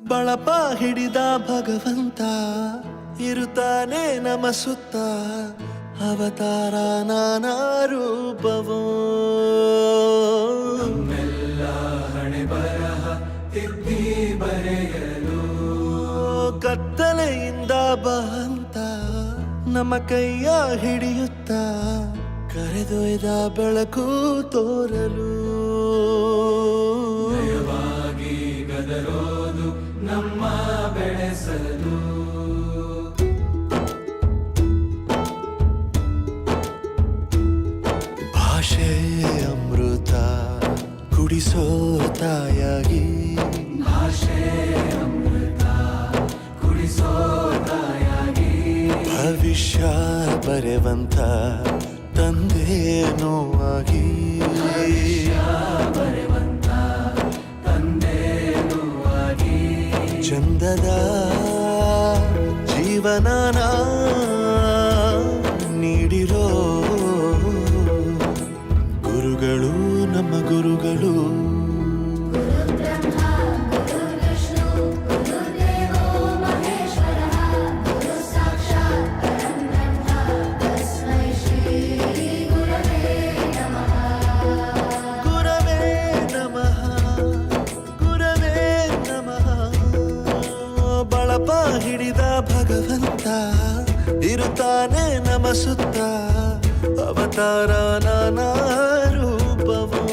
ಬಳಪ ಹಿಡಿದ ಭಗವಂತ ಇರುತ್ತಾನೆ ನಮ ಸುತ್ತ ಅವತಾರ ನಾನಾ ರೂಪವೋ ನಮ್ಮೆಲ್ಲ ಹಣೆ ಬರಹ ತಿದ್ದಿ ಬರೆಯಲು ಕತ್ತಲೆಯಿಂದ ಬಂತ ನಮ್ಮ ಕೈಯ ಹಿಡಿಯುತ್ತ ಕರೆದೊಯ್ದ ಬೆಳಕು ತೋರಲು ನಯವಾಗಿ ಗದರೋದು ನಮ್ಮ ಬೆಳೆಸಲು ಭಾಷೆ ಅಮೃತ ಕುಡಿಸೋ ತಾಯಾಗಿ ಭಾಷೆ ಅಮೃತ ಕುಡಿಸೋ ತಾಯಾಗಿ ಭವಿಷ್ಯ ಬರೆವಂತ ತಂದೆ ನೋವಾಗಿ ಬರೆವಂತ ತಂದೆನೂ ಆಗಿ ಚಂದದ ಜೀವನನ ನೀಡಿರೋ ಗುರುಗಳು ನಮ್ಮ ಗುರುಗಳು ಗುರವೇ ನಮಃ ಗುರವೇ ನಮಃ ಬಳಪ ಹಿಡಿದ ಭಗವಂತ ಇರುತ್ತಾನೆ ನಮ ಸುತ್ತ ಅವತಾರ ನಾನಾ ರೂಪವೋ